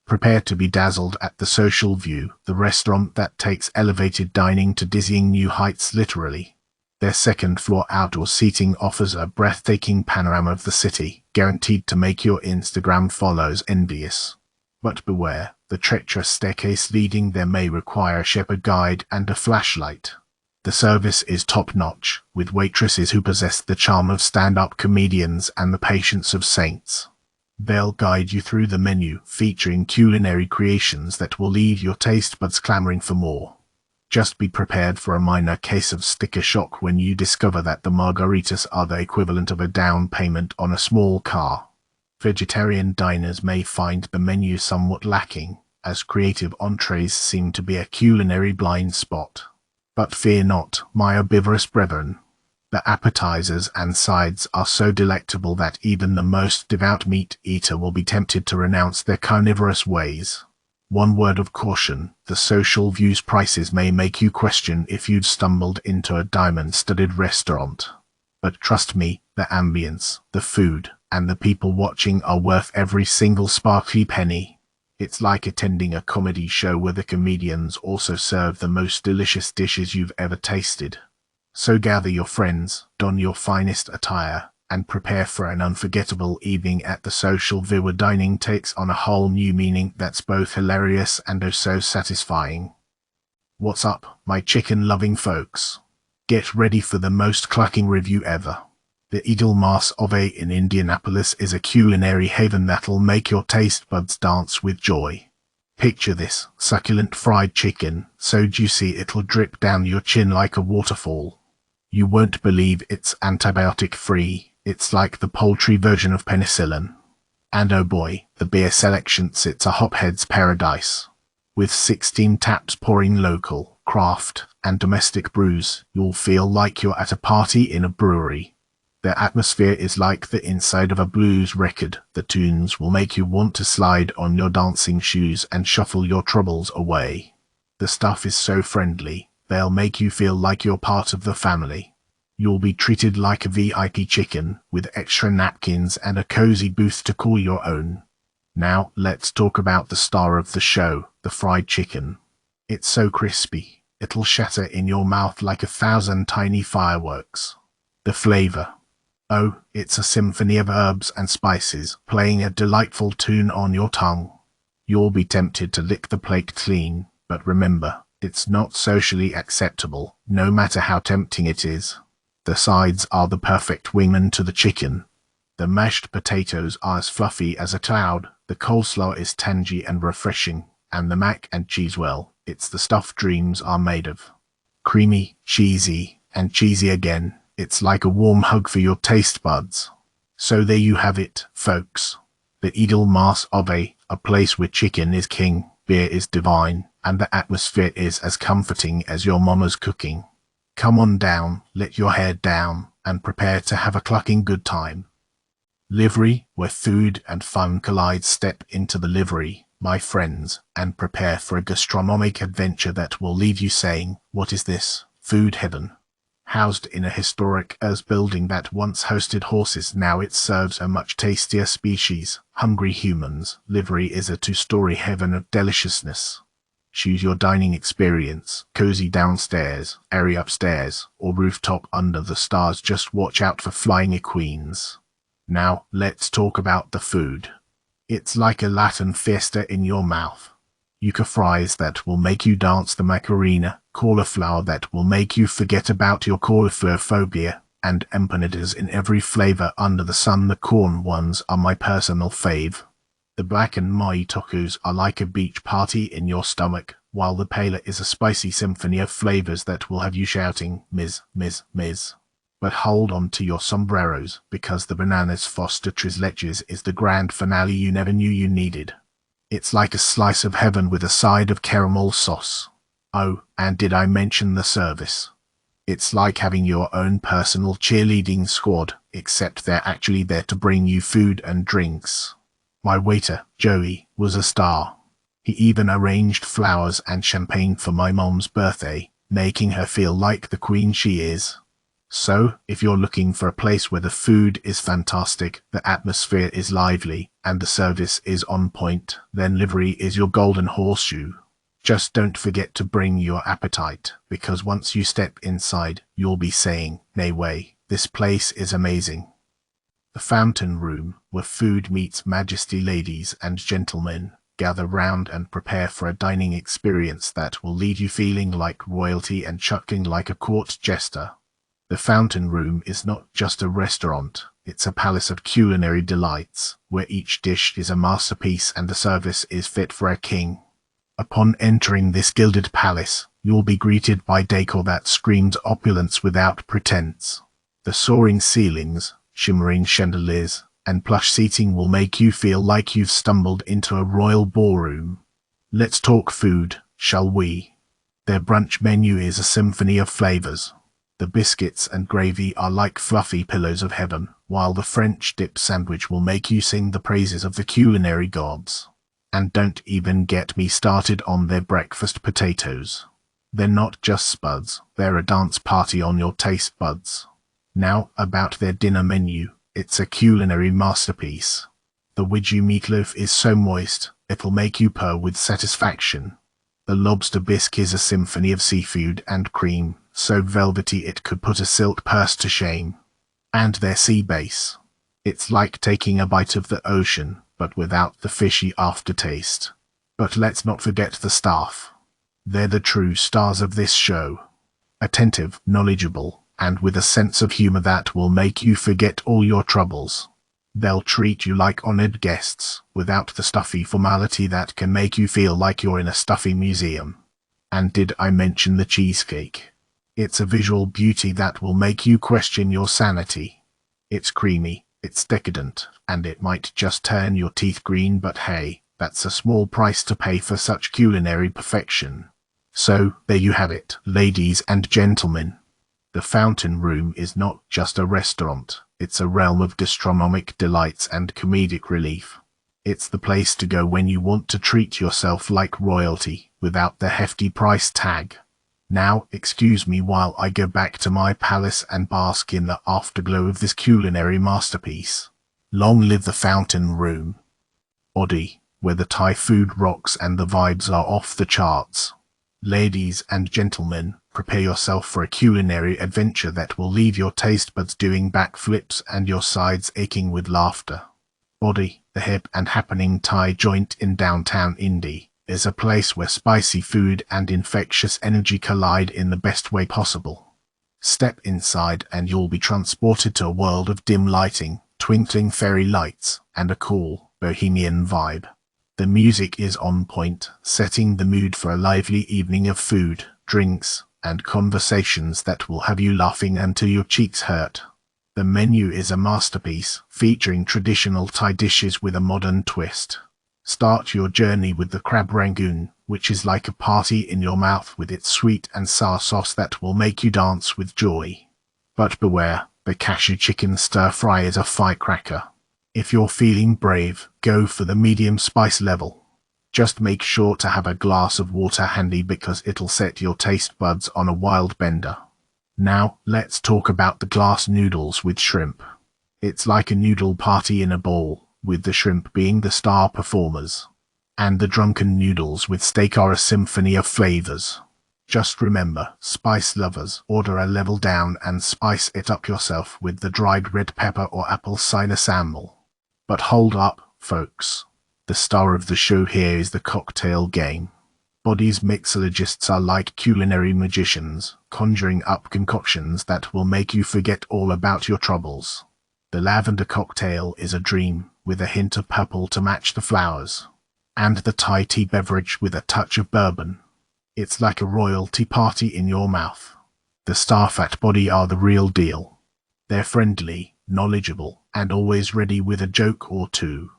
Prepare to be dazzled at the Social View, the restaurant that takes elevated dining to dizzying new heights literally. Their second-floor outdoor seating offers a breathtaking panorama of the city, guaranteed to make your Instagram follows envious. But beware, the treacherous staircase leading there may require a shepherd guide and a flashlight. The service is top-notch, with waitresses who possess the charm of stand-up comedians and the patience of saints. They'll guide you through the menu, featuring culinary creations that will leave your taste buds clamoring for more. Just be prepared for a minor case of sticker shock when you discover that the margaritas are the equivalent of a down payment on a small car. Vegetarian diners may find the menu somewhat lacking, as creative entrees seem to be a culinary blind spot. But fear not, my herbivorous brethren. The appetizers and sides are so delectable that even the most devout meat eater will be tempted to renounce their carnivorous ways. One word of caution, the Social View's prices may make you question if you'd stumbled into a diamond-studded restaurant. But trust me, the ambience, the food, and the people watching are worth every single sparkly penny. It's like attending a comedy show where the comedians also serve the most delicious dishes you've ever tasted. So gather your friends, don your finest attire, and prepare for an unforgettable evening at the Social View where dining takes on a whole new meaning that's both hilarious and oh so satisfying. What's up, my chicken-loving folks? Get ready for the most clucking review ever. The Indianapolis in Indianapolis is a culinary haven that'll make your taste buds dance with joy. Picture this, succulent fried chicken, so juicy it'll drip down your chin like a waterfall. You won't believe it's antibiotic-free, it's like the poultry version of penicillin. And oh boy, the beer selection sits a hophead's paradise. With 16 taps pouring local, craft, and domestic brews, you'll feel like you're at a party in a brewery. The atmosphere is like the inside of a blues record. The tunes will make you want to slide on your dancing shoes and shuffle your troubles away. The staff is so friendly, they'll make you feel like you're part of the family. You'll be treated like a VIP chicken, with extra napkins and a cozy booth to call your own. Now, let's talk about the star of the show, the fried chicken. It's so crispy, it'll shatter in your mouth like 1,000 tiny fireworks. The flavor. Oh, it's a symphony of herbs and spices, playing a delightful tune on your tongue. You'll be tempted to lick the plate clean, but remember, it's not socially acceptable, no matter how tempting it is. The sides are the perfect wingman to the chicken. The mashed potatoes are as fluffy as a cloud, the coleslaw is tangy and refreshing, and the mac and cheese, well, it's the stuff dreams are made of. Creamy, cheesy, and cheesy again. It's like a warm hug for your taste buds. So there you have it, folks. The Indianapolis, a place where chicken is king, beer is divine, and the atmosphere is as comforting as your mama's cooking. Come on down, let your hair down, and prepare to have a clucking good time. Livery, where food and fun collide. Step into the livery, my friends, and prepare for a gastronomic adventure that will leave you saying, what is this? Food heaven. Housed in a historic earth building that once hosted horses, now it serves a much tastier species, hungry humans. Livery is a two-story heaven of deliciousness. Choose your dining experience, cozy downstairs, airy upstairs, or rooftop under the stars. Just watch out for flying queens. Now, let's talk about the food. It's like a Latin fiesta in your mouth. Yuca fries that will make you dance, the macarena, cauliflower that will make you forget about your cauliflower phobia, and empanadas in every flavor under the sun. The corn ones are my personal fave. The black and mahi tacos are like a beach party in your stomach, while the paella is a spicy symphony of flavors that will have you shouting, Ms. Ms. Ms. But hold on to your sombreros, because the bananas foster tres leches is the grand finale you never knew you needed. It's like a slice of heaven with a side of caramel sauce. Oh, and did I mention the service? It's like having your own personal cheerleading squad, except they're actually there to bring you food and drinks. My waiter, Joey, was a star. He even arranged flowers and champagne for my mom's birthday, making her feel like the queen she is. So, if you're looking for a place where the food is fantastic, the atmosphere is lively, and the service is on point, then livery is your golden horseshoe. Just don't forget to bring your appetite, because once you step inside, you'll be saying, "Nay way, this place is amazing." The fountain room, where food meets majesty. Ladies and gentlemen, gather round and prepare for a dining experience that will leave you feeling like royalty and chuckling like a court jester. The fountain room is not just a restaurant, it's a palace of culinary delights, where each dish is a masterpiece and the service is fit for a king. Upon entering this gilded palace, you'll be greeted by decor that screams opulence without pretense. The soaring ceilings, shimmering chandeliers, and plush seating will make you feel like you've stumbled into a royal ballroom. Let's talk food, shall we? Their brunch menu is a symphony of flavors. The biscuits and gravy are like fluffy pillows of heaven, while the French dip sandwich will make you sing the praises of the culinary gods. And don't even get me started on their breakfast potatoes. They're not just spuds, they're a dance party on your taste buds. Now, about their dinner menu, it's a culinary masterpiece. The Widgew meatloaf is so moist, it'll make you purr with satisfaction. The lobster bisque is a symphony of seafood and cream, so velvety it could put a silk purse to shame. And their sea bass. It's like taking a bite of the ocean, but without the fishy aftertaste. But let's not forget the staff. They're the true stars of this show. Attentive, knowledgeable, and with a sense of humor that will make you forget all your troubles. They'll treat you like honored guests, without the stuffy formality that can make you feel like you're in a stuffy museum. And did I mention the cheesecake? It's a visual beauty that will make you question your sanity. It's creamy, it's decadent, and it might just turn your teeth green, but hey, that's a small price to pay for such culinary perfection. So, there you have it, ladies and gentlemen. The Fountain Room is not just a restaurant, it's a realm of gastronomic delights and comedic relief. It's the place to go when you want to treat yourself like royalty, without the hefty price tag. Now, excuse me while I go back to my palace and bask in the afterglow of this culinary masterpiece. Long live the Fountain Room. Oddie, where the Thai food rocks and the vibes are off the charts. Ladies and gentlemen, prepare yourself for a culinary adventure that will leave your taste buds doing backflips and your sides aching with laughter. Oddie, the hip and happening Thai joint in downtown Indy, is a place where spicy food and infectious energy collide in the best way possible. Step inside and you'll be transported to a world of dim lighting, twinkling fairy lights, and a cool, bohemian vibe. The music is on point, setting the mood for a lively evening of food, drinks, and conversations that will have you laughing until your cheeks hurt. The menu is a masterpiece, featuring traditional Thai dishes with a modern twist. Start your journey with the crab rangoon, which is like a party in your mouth with its sweet and sour sauce that will make you dance with joy. But beware, the cashew chicken stir-fry is a firecracker. If you're feeling brave, go for the medium spice level. Just make sure to have a glass of water handy because it'll set your taste buds on a wild bender. Now, let's talk about the glass noodles with shrimp. It's like a noodle party in a bowl, with the shrimp being the star performers. And the drunken noodles with steak are a symphony of flavors. Just remember, spice lovers, order a level down and spice it up yourself with the dried red pepper or apple cider sample. But hold up, folks. The star of the show here is the cocktail game. Body's mixologists are like culinary magicians, conjuring up concoctions that will make you forget all about your troubles. The lavender cocktail is a dream, with a hint of purple to match the flowers. And the Thai tea beverage with a touch of bourbon. It's like a royalty party in your mouth. The staff at Body are the real deal. They're friendly, knowledgeable, and always ready with a joke or two.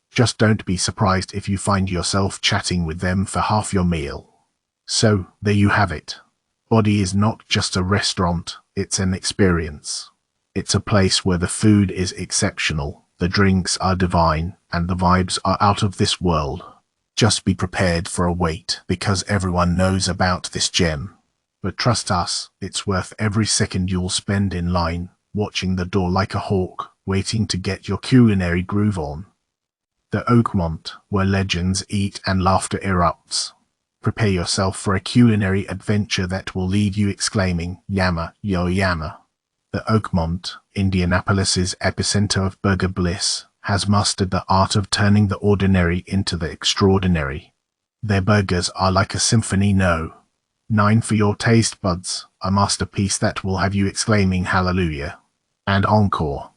Just don't be surprised if you find yourself chatting with them for half your meal. So, there you have it. Body is not just a restaurant, it's an experience. It's a place where the food is exceptional, the drinks are divine, and the vibes are out of this world. Just be prepared for a wait, because everyone knows about this gem. But trust us, it's worth every second you'll spend in line, watching the door like a hawk, waiting to get your culinary groove on. the Oakmont, where legends eat and laughter erupts. Prepare yourself for a culinary adventure that will leave you exclaiming, "Yama, yo yama." The Oakmont, Indianapolis's epicenter of burger bliss, has mastered the art of turning the ordinary into the extraordinary. Their burgers are like a symphony. No. 9 for your taste buds, a masterpiece that will have you exclaiming hallelujah. And encore.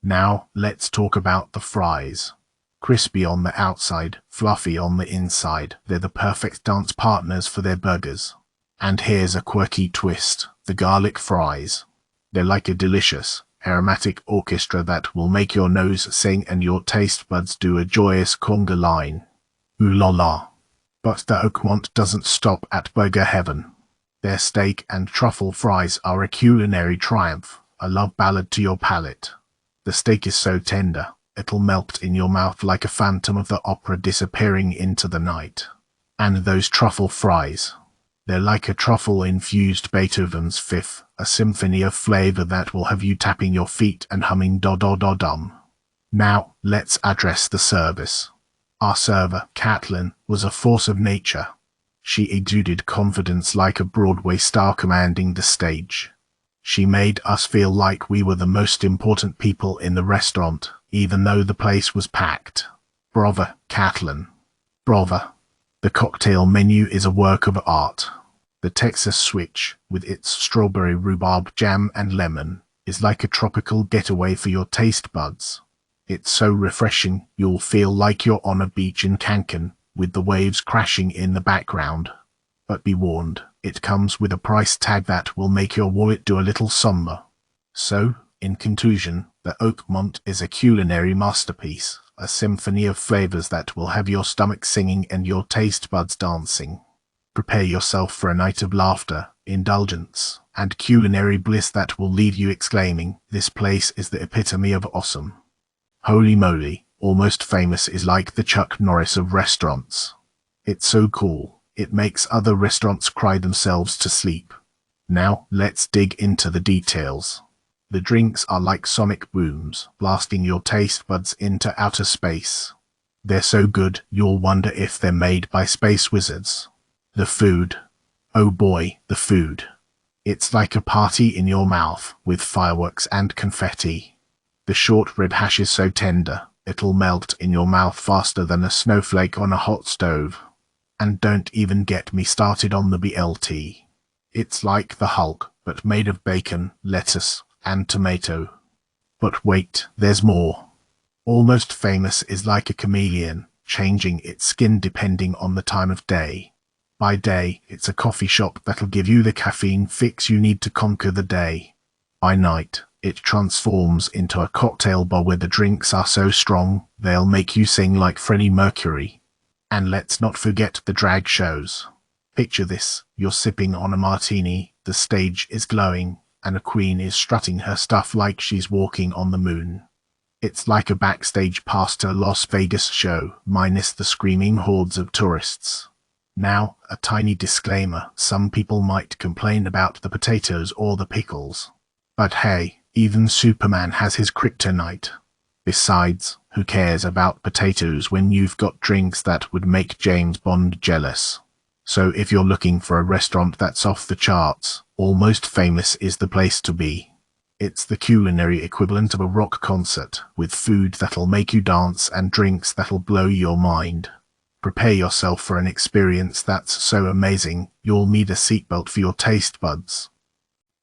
Now, let's talk about the fries. Crispy on the outside, fluffy on the inside, they're the perfect dance partners for their burgers. And here's a quirky twist, the garlic fries. They're like a delicious, aromatic orchestra that will make your nose sing and your taste buds do a joyous conga line. Ooh la la. But the Oakmont doesn't stop at burger heaven. Their steak and truffle fries are a culinary triumph, a love ballad to your palate. The steak is so tender, it'll melt in your mouth like a phantom of the opera disappearing into the night. And those truffle fries. They're like a truffle-infused Beethoven's Fifth, a symphony of flavor that will have you tapping your feet and humming da-da-da-dum. Now, let's address the service. Our server, Catelyn, was a force of nature. She exuded confidence like a Broadway star commanding the stage. She made us feel like we were the most important people in the restaurant, even though the place was packed. Bravo, Catelyn. Bravo. The cocktail menu is a work of art. The Texas Switch, with its strawberry rhubarb jam and lemon, is like a tropical getaway for your taste buds. It's so refreshing, you'll feel like you're on a beach in Cancun, with the waves crashing in the background. But be warned, it comes with a price tag that will make your wallet do a little somber. So, in conclusion, the Oakmont is a culinary masterpiece, a symphony of flavors that will have your stomach singing and your taste buds dancing. Prepare yourself for a night of laughter, indulgence, and culinary bliss that will leave you exclaiming, "This place is the epitome of awesome." Holy moly, Almost Famous is like the Chuck Norris of restaurants. It's so cool, it makes other restaurants cry themselves to sleep. Now, let's dig into the details. The drinks are like sonic booms, blasting your taste buds into outer space. They're so good, you'll wonder if they're made by space wizards. The food. Oh boy, the food. It's like a party in your mouth, with fireworks and confetti. The short rib hash is so tender, it'll melt in your mouth faster than a snowflake on a hot stove. And don't even get me started on the BLT. It's like the Hulk, but made of bacon, lettuce, and tomato. But wait, there's more. Almost Famous is like a chameleon, changing its skin depending on the time of day. By day, it's a coffee shop that'll give you the caffeine fix you need to conquer the day. By night, it transforms into a cocktail bar where the drinks are so strong, they'll make you sing like Freddie Mercury. And let's not forget the drag shows. Picture this, you're sipping on a martini, the stage is glowing, and a queen is strutting her stuff like she's walking on the moon. It's like a backstage pass to a Las Vegas show, minus the screaming hordes of tourists. Now, a tiny disclaimer, some people might complain about the potatoes or the pickles. But hey, even Superman has his kryptonite. Besides, who cares about potatoes when you've got drinks that would make James Bond jealous? So if you're looking for a restaurant that's off the charts, Almost Famous is the place to be. It's the culinary equivalent of a rock concert, with food that'll make you dance and drinks that'll blow your mind. Prepare yourself for an experience that's so amazing, you'll need a seatbelt for your taste buds.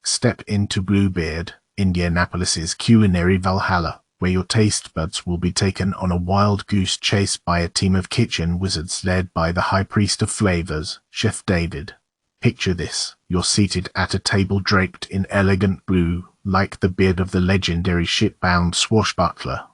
Step into Bluebeard, Indianapolis's culinary Valhalla, where your taste buds will be taken on a wild goose chase by a team of kitchen wizards led by the high priest of flavors, Chef David. Picture this, you're seated at a table draped in elegant blue, like the beard of the legendary ship-bound swashbuckler.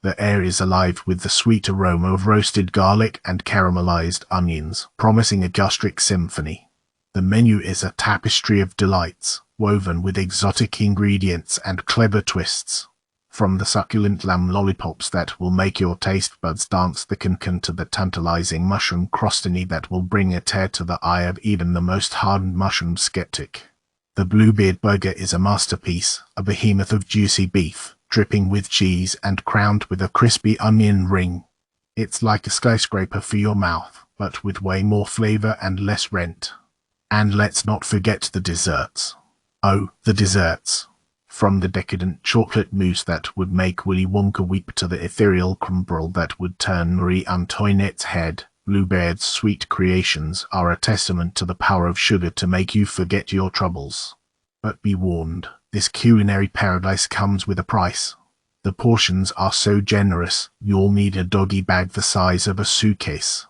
The air is alive with the sweet aroma of roasted garlic and caramelized onions, promising a gastric symphony. The menu is a tapestry of delights, woven with exotic ingredients and clever twists. From the succulent lamb lollipops that will make your taste buds dance the cancan to the tantalizing mushroom crostini that will bring a tear to the eye of even the most hardened mushroom skeptic. The Bluebeard burger is a masterpiece, a behemoth of juicy beef, dripping with cheese and crowned with a crispy onion ring. It's like a skyscraper for your mouth, but with way more flavor and less rent. And let's not forget the desserts. Oh, the desserts. From the decadent chocolate mousse that would make Willy Wonka weep to the ethereal crumble that would turn Marie Antoinette's head, Bluebeard's sweet creations are a testament to the power of sugar to make you forget your troubles. But be warned, this culinary paradise comes with a price. The portions are so generous, you'll need a doggy bag the size of a suitcase.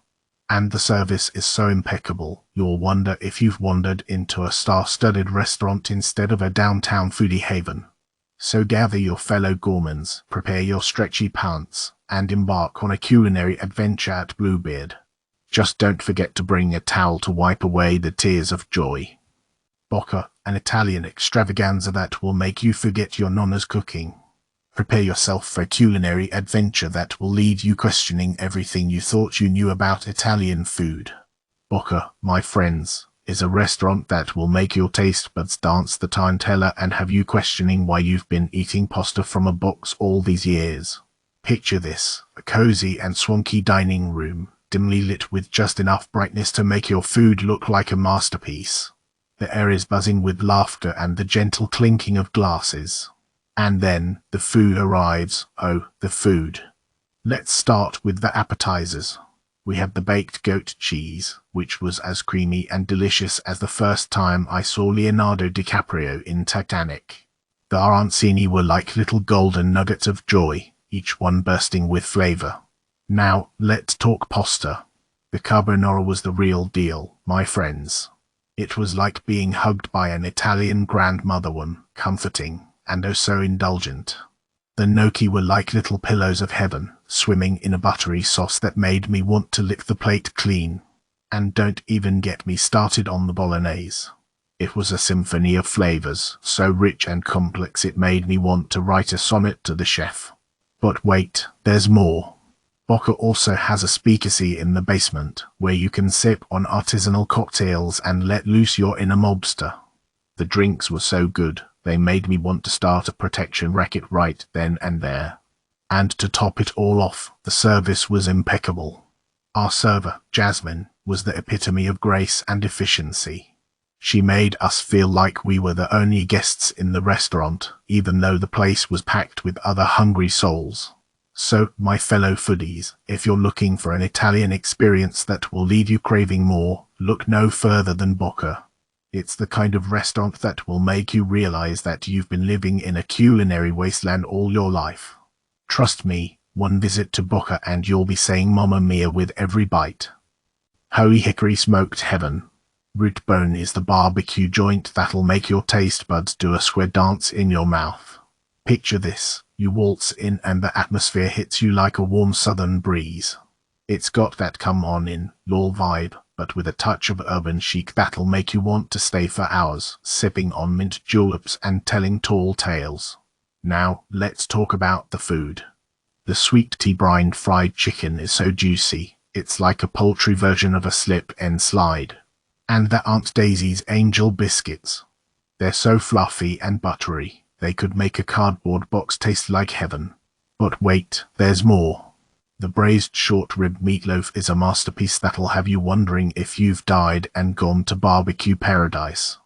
And the service is so impeccable, you'll wonder if you've wandered into a star-studded restaurant instead of a downtown foodie haven. So gather your fellow gourmands, prepare your stretchy pants, and embark on a culinary adventure at Bluebeard. Just don't forget to bring a towel to wipe away the tears of joy. Bocca, an Italian extravaganza that will make you forget your nonna's cooking. Prepare yourself for a culinary adventure that will leave you questioning everything you thought you knew about Italian food. Bocca, my friends, is a restaurant that will make your taste buds dance the tarantella and have you questioning why you've been eating pasta from a box all these years. Picture this, a cozy and swanky dining room, dimly lit with just enough brightness to make your food look like a masterpiece. The air is buzzing with laughter and the gentle clinking of glasses. And then, the food arrives. Oh, the food. Let's start with the appetizers. We have the baked goat cheese, which was as creamy and delicious as the first time I saw Leonardo DiCaprio in Titanic. The arancini were like little golden nuggets of joy, each one bursting with flavor. Now, let's talk pasta. The carbonara was the real deal, my friends. It was like being hugged by an Italian grandmother, one, comforting, and oh so indulgent. The gnocchi were like little pillows of heaven, swimming in a buttery sauce that made me want to lick the plate clean. And don't even get me started on the bolognese. It was a symphony of flavors, so rich and complex it made me want to write a sonnet to the chef. But wait, there's more. Bocca also has a speakeasy in the basement, where you can sip on artisanal cocktails and let loose your inner mobster. The drinks were so good, they made me want to start a protection racket right then and there. And to top it all off, the service was impeccable. Our server, Jasmine, was the epitome of grace and efficiency. She made us feel like we were the only guests in the restaurant, even though the place was packed with other hungry souls. So, my fellow foodies, if you're looking for an Italian experience that will leave you craving more, look no further than Bocca. It's the kind of restaurant that will make you realize that you've been living in a culinary wasteland all your life. Trust me, one visit to Bocca and you'll be saying Mamma Mia with every bite. Holy hickory smoked heaven. Root bone is the barbecue joint that'll make your taste buds do a square dance in your mouth. Picture this, you waltz in and the atmosphere hits you like a warm southern breeze. It's got that come on in, lol vibe, but with a touch of urban chic that'll make you want to stay for hours, sipping on mint juleps and telling tall tales. Now, let's talk about the food. The sweet tea brined fried chicken is so juicy, it's like a poultry version of a slip and slide. And the Aunt Daisy's angel biscuits. They're so fluffy and buttery, they could make a cardboard box taste like heaven. But wait, there's more. The braised short rib meatloaf is a masterpiece that'll have you wondering if you've died and gone to barbecue paradise.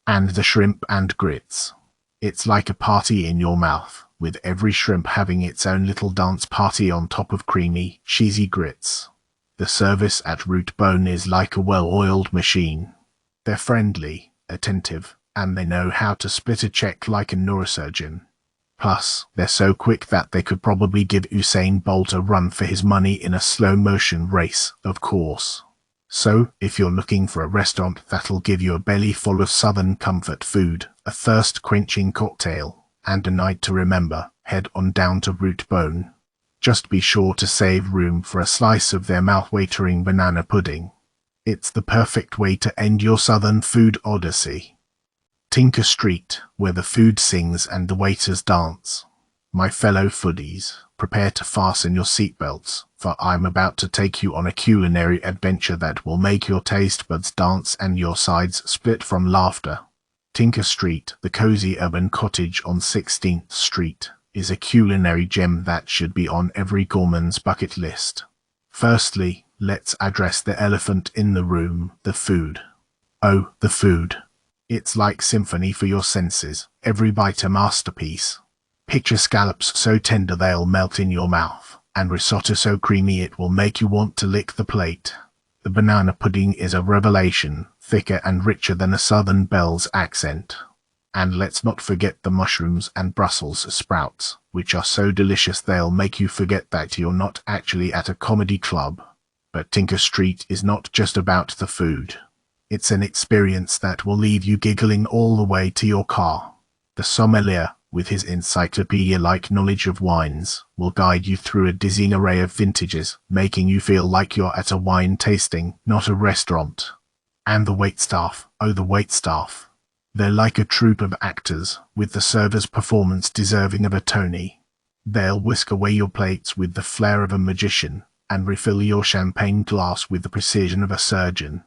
And the shrimp and grits. It's like a party in your mouth, with every shrimp having its own little dance party on top of creamy, cheesy grits. The service at Root Bone is like a well-oiled machine. They're friendly, attentive, and they know how to split a check like a neurosurgeon. Plus, they're so quick that they could probably give Usain Bolt a run for his money in a slow-motion race, of course. So, if you're looking for a restaurant that'll give you a belly full of southern comfort food, a thirst-quenching cocktail, and a night to remember, head on down to Root Bone. Just be sure to save room for a slice of their mouth-watering banana pudding. It's the perfect way to end your southern food odyssey. Tinker Street, where the food sings and the waiters dance. My fellow foodies, prepare to fasten your seatbelts, for I'm about to take you on a culinary adventure that will make your taste buds dance and your sides split from laughter. Tinker Street, the cozy urban cottage on 16th Street, is a culinary gem that should be on every gourmand's bucket list. Firstly, let's address the elephant in the room, the food. Oh, the food. It's like symphony for your senses, every bite a masterpiece. Picture scallops so tender they'll melt in your mouth, and risotto so creamy it will make you want to lick the plate. The banana pudding is a revelation, thicker and richer than a Southern belle's accent. And let's not forget the mushrooms and Brussels sprouts, which are so delicious they'll make you forget that you're not actually at a comedy club. But Tinker Street is not just about the food. It's an experience that will leave you giggling all the way to your car. The sommelier, with his encyclopedia-like knowledge of wines, will guide you through a dizzying array of vintages, making you feel like you're at a wine tasting, not a restaurant. And the waitstaff, oh the waitstaff. They're like a troupe of actors, with the server's performance deserving of a Tony. They'll whisk away your plates with the flair of a magician, and refill your champagne glass with the precision of a surgeon.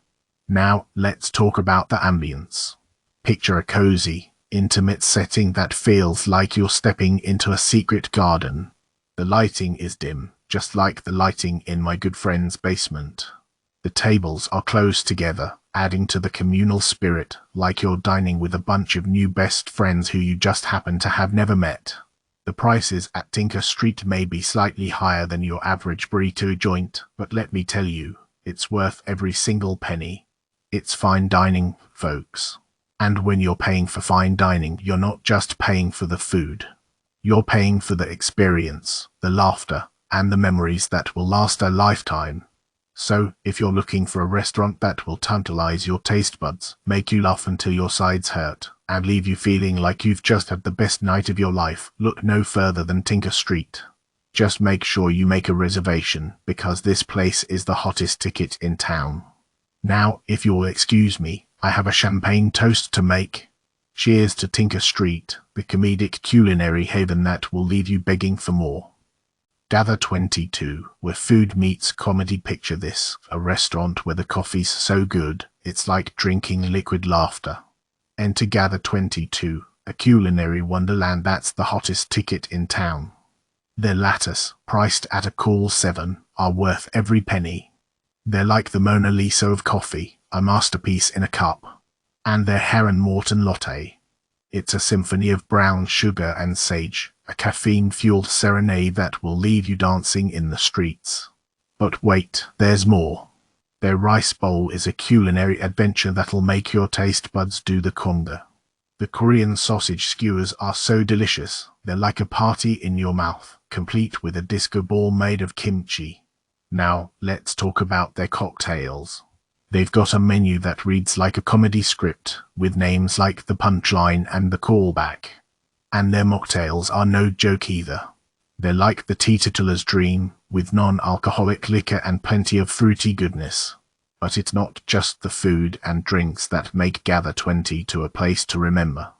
Now, let's talk about the ambience. Picture a cozy, intimate setting that feels like you're stepping into a secret garden. The lighting is dim, just like the lighting in my good friend's basement. The tables are close together, adding to the communal spirit, like you're dining with a bunch of new best friends who you just happen to have never met. The prices at Tinker Street may be slightly higher than your average burrito joint, but let me tell you, it's worth every single penny. It's fine dining, folks. And when you're paying for fine dining, you're not just paying for the food. You're paying for the experience, the laughter, and the memories that will last a lifetime. So, if you're looking for a restaurant that will tantalize your taste buds, make you laugh until your sides hurt, and leave you feeling like you've just had the best night of your life, look no further than Tinker Street. Just make sure you make a reservation, because this place is the hottest ticket in town. Now, if you'll excuse me, I have a champagne toast to make. Cheers to Tinker Street, the comedic culinary haven that will leave you begging for more. Gather 22, where food meets comedy. Picture this, a restaurant where the coffee's so good, it's like drinking liquid laughter. Enter Gather 22, a culinary wonderland that's the hottest ticket in town. Their lattes, priced at a cool $7, are worth every penny. They're like the Mona Lisa of coffee, a masterpiece in a cup. And their Heron Morton latte. It's a symphony of brown sugar and sage, a caffeine-fueled serenade that will leave you dancing in the streets. But wait, there's more. Their rice bowl is a culinary adventure that'll make your taste buds do the conga. The Korean sausage skewers are so delicious, they're like a party in your mouth, complete with a disco ball made of kimchi. Now, let's talk about their cocktails. They've got a menu that reads like a comedy script, with names like The Punchline and The Callback. And their mocktails are no joke either. They're like the teetotaler's dream, with non-alcoholic liquor and plenty of fruity goodness. But it's not just the food and drinks that make Gather 22 a place to remember.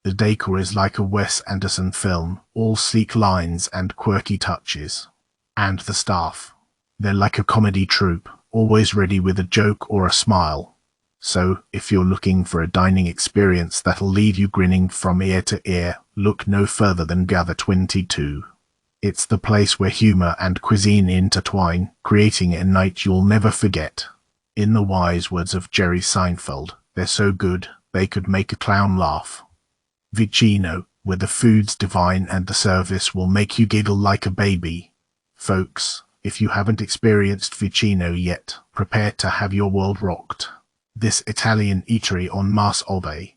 The decor is like a Wes Anderson film, all sleek lines and quirky touches. And the staff. They're like a comedy troupe, always ready with a joke or a smile. So, if you're looking for a dining experience that'll leave you grinning from ear to ear, look no further than Gather 22. It's the place where humor and cuisine intertwine, creating a night you'll never forget. In the wise words of Jerry Seinfeld, they're so good, they could make a clown laugh. Vicino, where the food's divine and the service will make you giggle like a baby. Folks, if you haven't experienced Vicino yet, prepare to have your world rocked. This Italian eatery on Mars Ove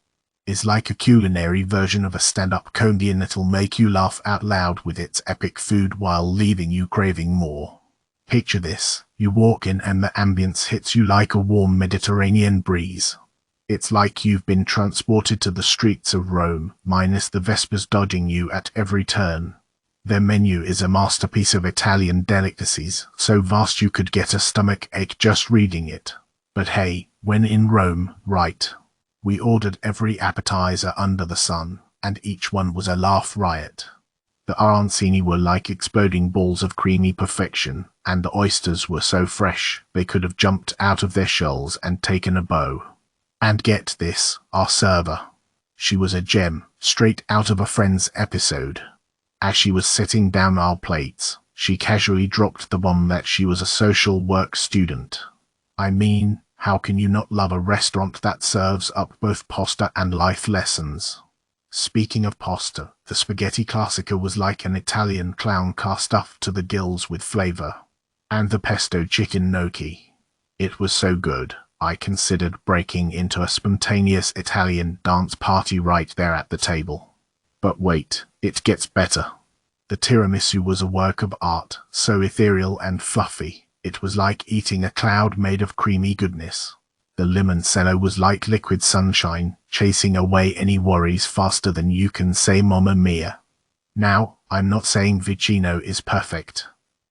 is like a culinary version of a stand-up comedian that'll make you laugh out loud with its epic food while leaving you craving more. Picture this, you walk in and the ambience hits you like a warm Mediterranean breeze. It's like you've been transported to the streets of Rome, minus the Vespers dodging you at every turn. Their menu is a masterpiece of Italian delicacies, so vast you could get a stomach ache just reading it. But hey, when in Rome, right? We ordered every appetizer under the sun, and each one was a laugh riot. The arancini were like exploding balls of creamy perfection, and the oysters were so fresh they could have jumped out of their shells and taken a bow. And get this, our server. She was a gem, straight out of a Friends episode. As she was setting down our plates, She casually dropped the bomb that she was a social work student. I mean, how can you not love a restaurant that serves up both pasta and life lessons? Speaking of pasta, the spaghetti classica was like an Italian clown car stuffed to the gills with flavor. And the pesto chicken gnocchi. It was so good, I considered breaking into a spontaneous Italian dance party right there at the table. But wait, it gets better. The tiramisu was a work of art, so ethereal and fluffy, it was like eating a cloud made of creamy goodness. The limoncello was like liquid sunshine, chasing away any worries faster than you can say Mamma Mia. Now, I'm not saying Vicino is perfect.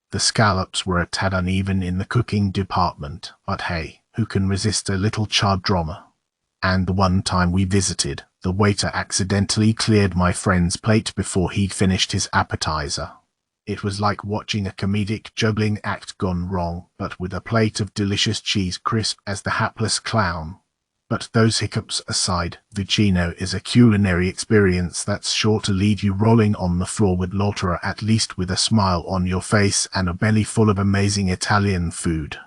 The scallops were a tad uneven in the cooking department, but hey, who can resist a little chard drama? And the one time we visited, the waiter accidentally cleared my friend's plate before he'd finished his appetizer. It was like watching a comedic juggling act gone wrong, but with a plate of delicious cheese crisp as the hapless clown. But those hiccups aside, Vicino is a culinary experience that's sure to leave you rolling on the floor with laughter, at least with a smile on your face and a belly full of amazing Italian food.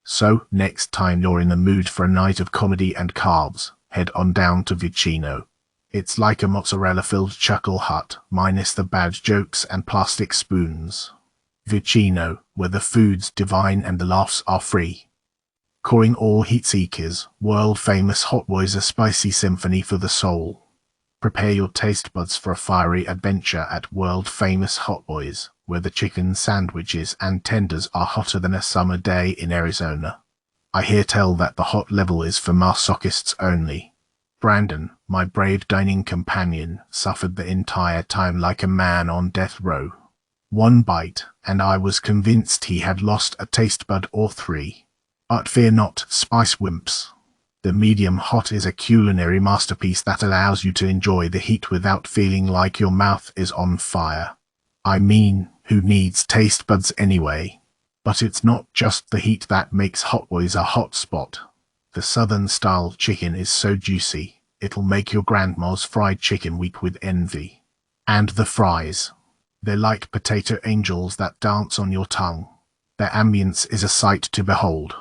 So, next time you're in the mood for a night of comedy and carbs, head on down to Vicino. It's like a mozzarella-filled chuckle hut, minus the bad jokes and plastic spoons. Vicino, where the food's divine and the laughs are free. Calling all heat seekers, world-famous Hot Boys, a spicy symphony for the soul. Prepare your taste buds for a fiery adventure at world-famous Hot Boys, where the chicken sandwiches and tenders are hotter than a summer day in Arizona. I hear tell that the hot level is for masochists only. Brandon, my brave dining companion, suffered the entire time like a man on death row. One bite, and I was convinced he had lost a taste bud or three. But fear not, spice wimps. The medium hot is a culinary masterpiece that allows you to enjoy the heat without feeling like your mouth is on fire. I mean, who needs taste buds anyway? But it's not just the heat that makes Hot Boys a hot spot. The southern-style chicken is so juicy, it'll make your grandma's fried chicken weep with envy. And the fries. They're like potato angels that dance on your tongue. Their ambience is a sight to behold.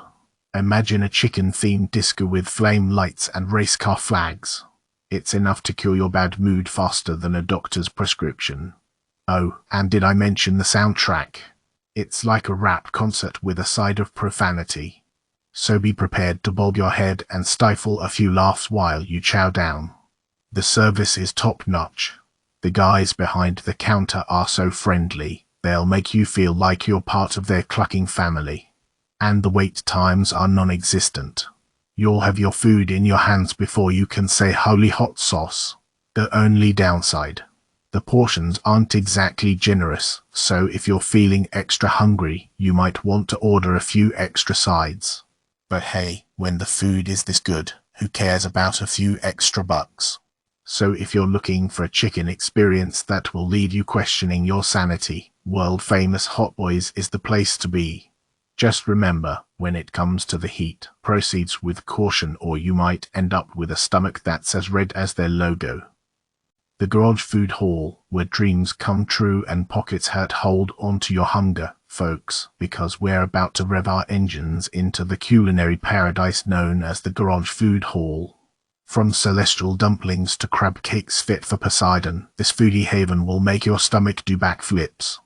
Imagine a chicken-themed disco with flame lights and race car flags. It's enough to cure your bad mood faster than a doctor's prescription. Oh, and did I mention the soundtrack? It's like a rap concert with a side of profanity. So be prepared to bob your head and stifle a few laughs while you chow down. The service is top-notch. The guys behind the counter are so friendly, they'll make you feel like you're part of their clucking family. And the wait times are non-existent. You'll have your food in your hands before you can say holy hot sauce. The only downside: the portions aren't exactly generous, so if you're feeling extra hungry, you might want to order a few extra sides. But hey, when the food is this good, who cares about a few extra bucks? So if you're looking for a chicken experience that will leave you questioning your sanity, world-famous Hot Boys is the place to be. Just remember, when it comes to the heat, proceed with caution or you might end up with a stomach that's as red as their logo. The Garage Food Hall, where dreams come true and pockets hurt. Hold on to your hunger, folks, because we're about to rev our engines into the culinary paradise known as the Garage Food Hall. From celestial dumplings to crab cakes fit for Poseidon, this foodie haven will make your stomach do backflips.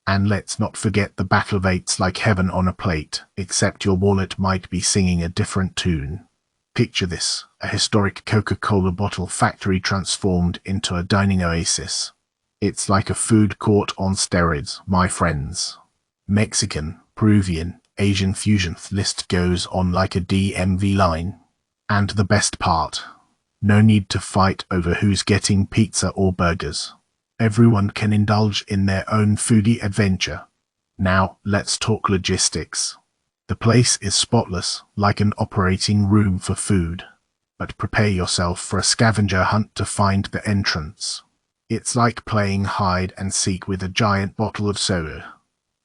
And let's not forget the battle of eights like heaven on a plate, except your wallet might be singing a different tune. Picture this, a historic Coca-Cola bottle factory transformed into a dining oasis. It's like a food court on steroids, my friends. Mexican, Peruvian, Asian fusion, list goes on like a DMV line. And the best part, no need to fight over who's getting pizza or burgers. Everyone can indulge in their own foodie adventure. Now, let's talk logistics. The place is spotless, like an operating room for food. But prepare yourself for a scavenger hunt to find the entrance. It's like playing hide and seek with a giant bottle of soda.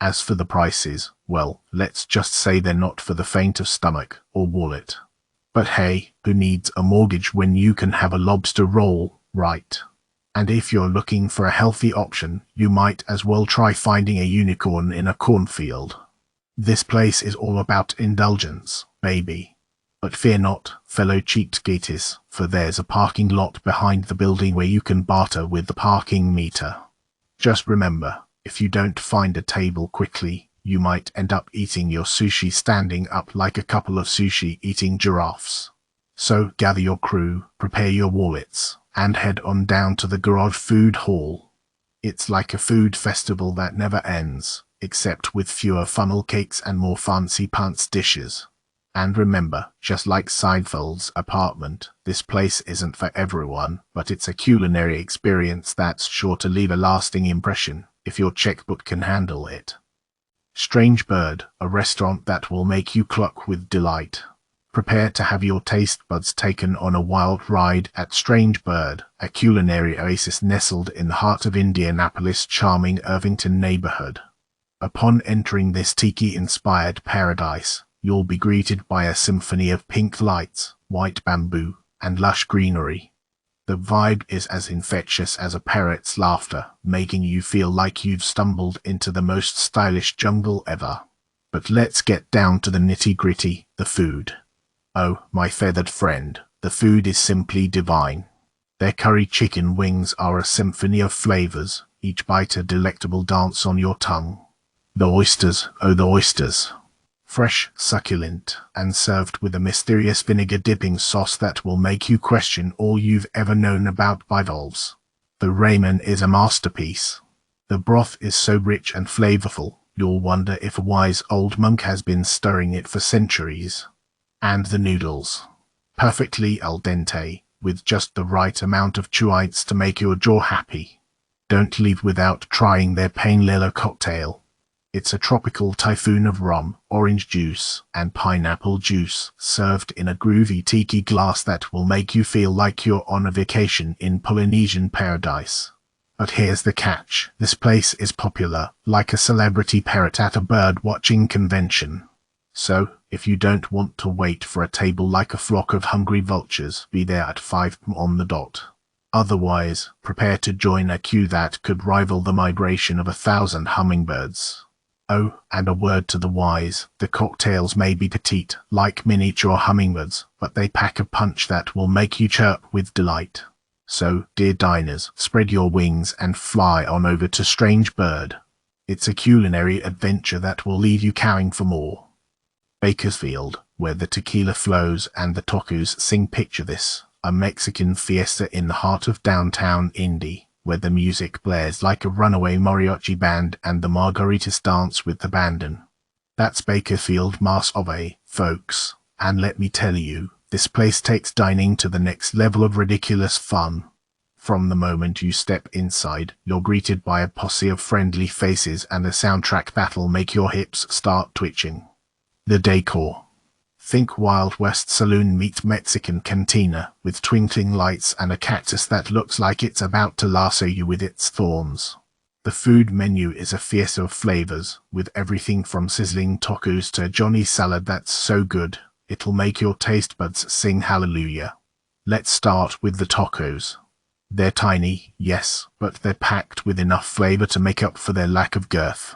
As for the prices, well, let's just say they're not for the faint of stomach or wallet. But hey, who needs a mortgage when you can have a lobster roll, right? And if you're looking for a healthy option, you might as well try finding a unicorn in a cornfield. This place is all about indulgence, baby. But fear not, fellow cheapskates, for there's a parking lot behind the building where you can barter with the parking meter. Just remember, if you don't find a table quickly, you might end up eating your sushi standing up like a couple of sushi-eating giraffes. So gather your crew, prepare your wallets, and head on down to the Garage Food Hall. It's like a food festival that never ends, except with fewer funnel cakes and more fancy pants dishes. And remember, just like Seinfeld's apartment, this place isn't for everyone, but it's a culinary experience that's sure to leave a lasting impression, if your checkbook can handle it. Strange Bird, a restaurant that will make you cluck with delight. Prepare to have your taste buds taken on a wild ride at Strange Bird, a culinary oasis nestled in the heart of Indianapolis' charming Irvington neighborhood. Upon entering this tiki-inspired paradise, you'll be greeted by a symphony of pink lights, white bamboo, and lush greenery. The vibe is as infectious as a parrot's laughter, making you feel like you've stumbled into the most stylish jungle ever. But let's get down to the nitty-gritty, the food. Oh, my feathered friend, the food is simply divine. Their curry chicken wings are a symphony of flavors, each bite a delectable dance on your tongue. The oysters, oh the oysters. Fresh, succulent, and served with a mysterious vinegar dipping sauce that will make you question all you've ever known about bivalves. The ramen is a masterpiece. The broth is so rich and flavorful, you'll wonder if a wise old monk has been stirring it for centuries. And the noodles. Perfectly al dente, with just the right amount of chewites to make your jaw happy. Don't leave without trying their Pain Lila cocktail. It's a tropical typhoon of rum, orange juice, and pineapple juice, served in a groovy tiki glass that will make you feel like you're on a vacation in Polynesian paradise. But here's the catch, this place is popular, like a celebrity parrot at a bird-watching convention. So, if you don't want to wait for a table like a flock of hungry vultures, be there at 5 p.m. on the dot. Otherwise, prepare to join a queue that could rival the migration of 1,000 hummingbirds. Oh, and a word to the wise, the cocktails may be petite, like miniature hummingbirds, but they pack a punch that will make you chirp with delight. So, dear diners, spread your wings and fly on over to Strange Bird. It's a culinary adventure that will leave you cowing for more. Bakersfield, where the tequila flows and the tacos sing. Picture this, a Mexican fiesta in the heart of downtown Indy, where the music blares like a runaway mariachi band and the margaritas dance with abandon. That's Bakersfield, Mass of A, folks, and let me tell you, this place takes dining to the next level of ridiculous fun. From the moment you step inside, you're greeted by a posse of friendly faces and a soundtrack that'll make your hips start twitching. The decor. Think Wild West Saloon meets Mexican cantina, with twinkling lights and a cactus that looks like it's about to lasso you with its thorns. The food menu is a fiesta of flavors, with everything from sizzling tacos to a Johnny salad that's so good, it'll make your taste buds sing hallelujah. Let's start with the tacos. They're tiny, yes, but they're packed with enough flavor to make up for their lack of girth.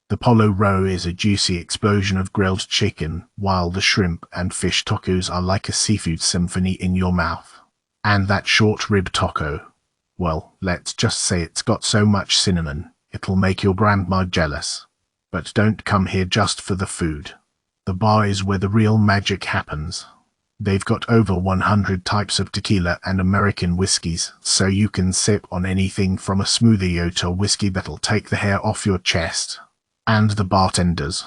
The polo roll is a juicy explosion of grilled chicken, while the shrimp and fish tacos are like a seafood symphony in your mouth. And that short rib taco, well, let's just say it's got so much cinnamon, it'll make your grandma jealous. But don't come here just for the food. The bar is where the real magic happens. They've got over 100 types of tequila and American whiskeys, so you can sip on anything from a smoothie to a whiskey that'll take the hair off your chest. And the bartenders.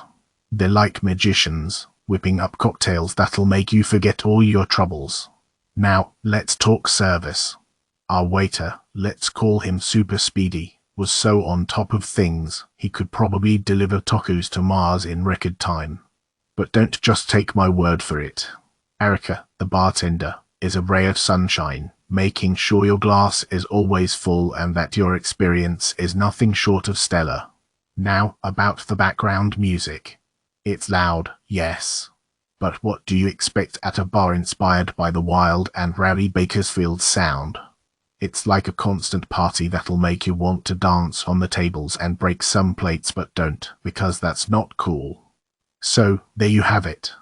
They're like magicians, whipping up cocktails that'll make you forget all your troubles. Now, let's talk service. Our waiter, let's call him Super Speedy, was so on top of things, he could probably deliver tacos to Mars in record time. But don't just take my word for it. Erica, the bartender, is a ray of sunshine, making sure your glass is always full and that your experience is nothing short of stellar. Now, about the background music. It's loud, yes. But what do you expect at a bar inspired by the wild and rowdy Bakersfield sound? It's like a constant party that'll make you want to dance on the tables and break some plates, but don't, because that's not cool. So, there you have it.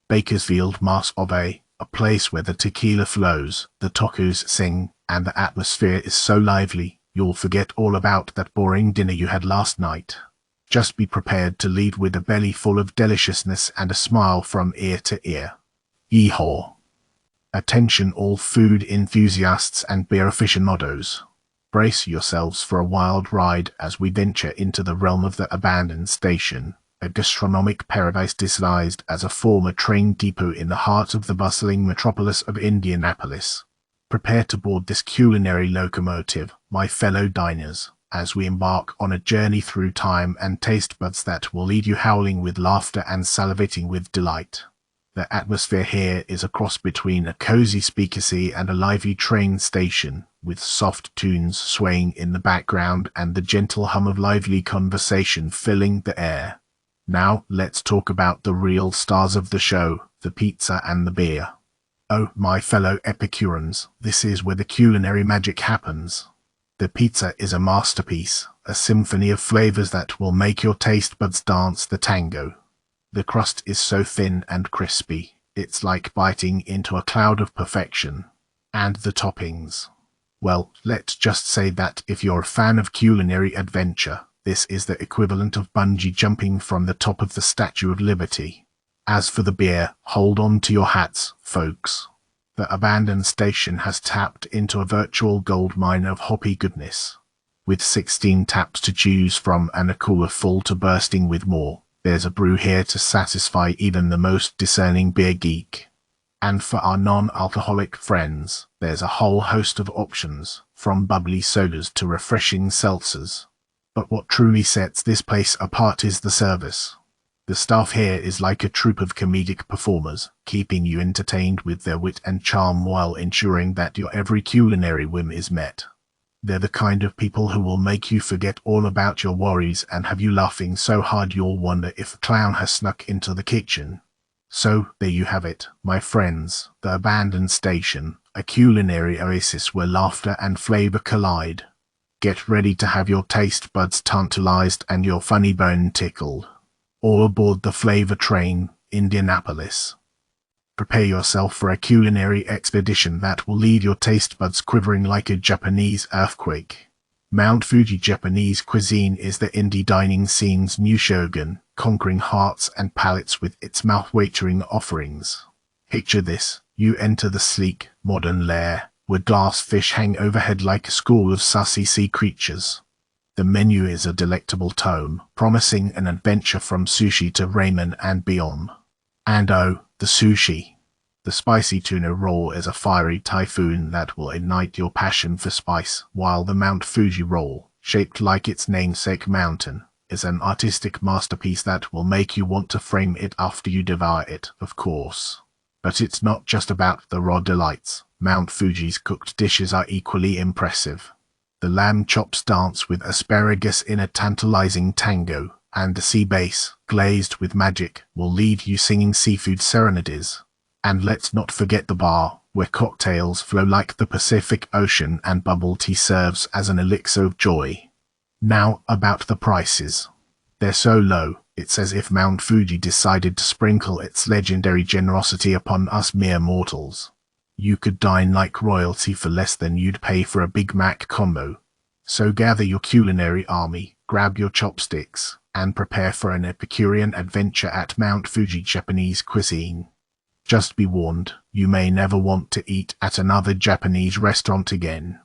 Bakersfield, Mass of a place where the tequila flows, the tacos sing, and the atmosphere is so lively, you'll forget all about that boring dinner you had last night. Just be prepared to leave with a belly full of deliciousness and a smile from ear to ear. Yeehaw! Attention all food enthusiasts and beer aficionados. Brace yourselves for a wild ride as we venture into the realm of the abandoned station, a gastronomic paradise disguised as a former train depot in the heart of the bustling metropolis of Indianapolis. Prepare to board this culinary locomotive, my fellow diners, as we embark on a journey through time and taste buds that will lead you howling with laughter and salivating with delight. The atmosphere here is a cross between a cozy speakeasy and a lively train station, with soft tunes swaying in the background and the gentle hum of lively conversation filling the air. Now, let's talk about the real stars of the show, the pizza and the beer. Oh, my fellow Epicureans, this is where the culinary magic happens. The pizza is a masterpiece, a symphony of flavors that will make your taste buds dance the tango. The crust is so thin and crispy, it's like biting into a cloud of perfection. And the toppings. Well, let's just say that if you're a fan of culinary adventure, this is the equivalent of bungee jumping from the top of the Statue of Liberty. As for the beer, hold on to your hats, folks. The abandoned station has tapped into a virtual goldmine of hoppy goodness. With 16 taps to choose from and a cooler full to bursting with more, there's a brew here to satisfy even the most discerning beer geek. And for our non-alcoholic friends, there's a whole host of options, from bubbly sodas to refreshing seltzers. But what truly sets this place apart is the service. The staff here is like a troupe of comedic performers, keeping you entertained with their wit and charm while ensuring that your every culinary whim is met. They're the kind of people who will make you forget all about your worries and have you laughing so hard you'll wonder if a clown has snuck into the kitchen. So, there you have it, my friends, the abandoned station, a culinary oasis where laughter and flavor collide. Get ready to have your taste buds tantalized and your funny bone tickled. All aboard the flavor train, Indianapolis. Prepare yourself for a culinary expedition that will leave your taste buds quivering like a Japanese earthquake. Mount Fuji Japanese cuisine is the indie dining scene's new shogun, conquering hearts and palates with its mouth-watering offerings. Picture this, you enter the sleek, modern lair, where glass fish hang overhead like a school of sassy sea creatures. The menu is a delectable tome, promising an adventure from sushi to ramen and beyond. And oh, the sushi. The spicy tuna roll is a fiery typhoon that will ignite your passion for spice, while the Mount Fuji roll, shaped like its namesake mountain, is an artistic masterpiece that will make you want to frame it after you devour it, of course. But it's not just about the raw delights. Mount Fuji's cooked dishes are equally impressive. The lamb chops dance with asparagus in a tantalizing tango, and the sea bass, glazed with magic, will leave you singing seafood serenades. And let's not forget the bar, where cocktails flow like the Pacific Ocean and bubble tea serves as an elixir of joy. Now about the prices. They're so low, it's as if Mount Fuji decided to sprinkle its legendary generosity upon us mere mortals. You could dine like royalty for less than you'd pay for a Big Mac combo. So gather your culinary army, grab your chopsticks, and prepare for an Epicurean adventure at Mount Fuji Japanese cuisine. Just be warned, you may never want to eat at another Japanese restaurant again.